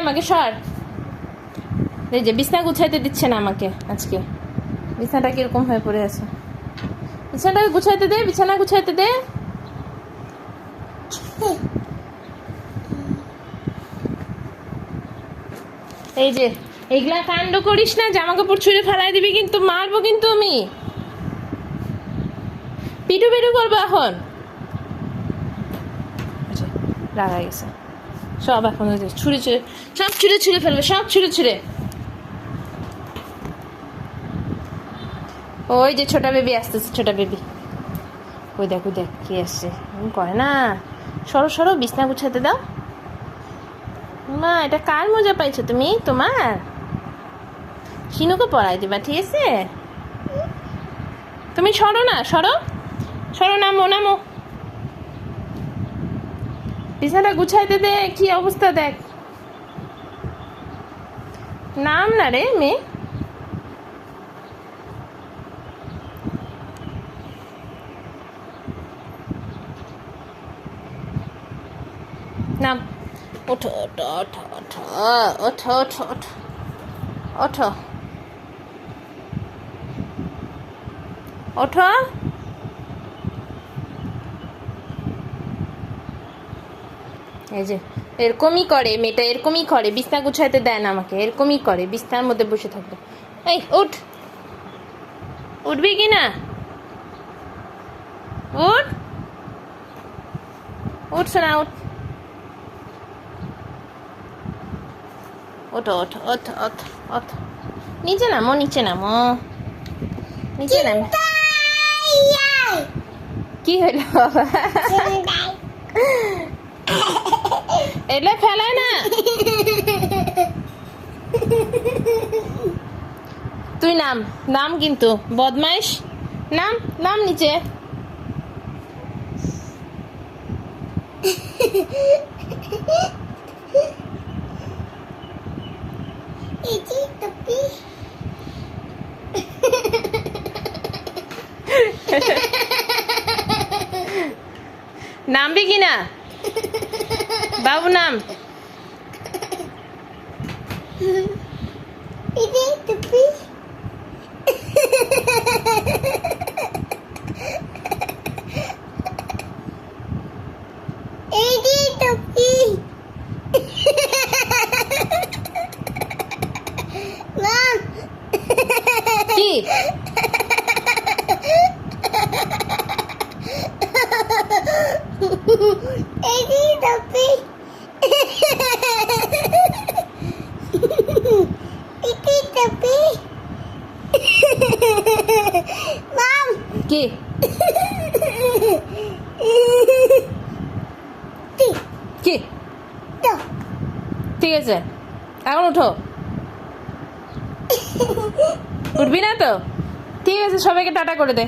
আমাকে, সর। এই যে বিছনা গুছাইতে দিচ্ছে না আমাকে আজকে। বিছানাটা কিরকম হয়ে পড়ে আছে, বিছানাটাকে গুছাইতে দে, বিছানা গুছাইতে দে। এই যে এইগুলা কাণ্ড করিস না, জামা কাপড় ছুঁড়ে ফেলাই দিবি কিন্তু, মারবো কিন্তু আমি, পিটু পিটু করবো এখন। রাগা গেছে সব, এখন ছুঁড়ে ছুঁড়ে সব ছুঁড়ে ছুঁড়ে ফেলবে, সব ছুঁড়ে ছুঁড়ে। ওই যে ছোটা বেবি আসতেছে, ছোটা বেবি, ওই দেখ ওই দেখ কি আসছে, করে না। সরো সরো, বিছনা গুছাতে দাও। মা এটা কার মজা পাইছো তুমি? তোমার শিনুকে পড়াই দিবা, ঠিক আছে? তুমি সরো না, সরো সরো, নামো নামো, বিছানাটা গুছাইতে দে, কি অবস্থা দেখ। নাম না রে মেয়ে, নাম। ওঠো ওঠো ওঠো ওঠো ওঠো ওঠো ওঠো ওঠো ওঠো। এই যে এরকমই করে মেয়েটা, এরকমই করে, বিছনা গুছাইতে দেয় না আমাকে, এরকমই করে, বিছনার মধ্যে বসে থাকবে। এই উঠ, উঠবি কি না? উঠ, উঠছে না, উঠ, ওঠো ওঠো ওঠো ওঠো ওঠো, নিচে নামো, নিচে নামো, নিচে নামো। কি হলো বাবা? এলে ফেলায় না, তুই নাম, নাম কিন্তু বদমাইশ, নাম, নাম নিচে। নামবি কি না বাবু? নাম। কি কি কি? ঠিক আছে, এখন উঠো। উঠবি না তো? ঠিক আছে, সবাইকে টাটা করে দে।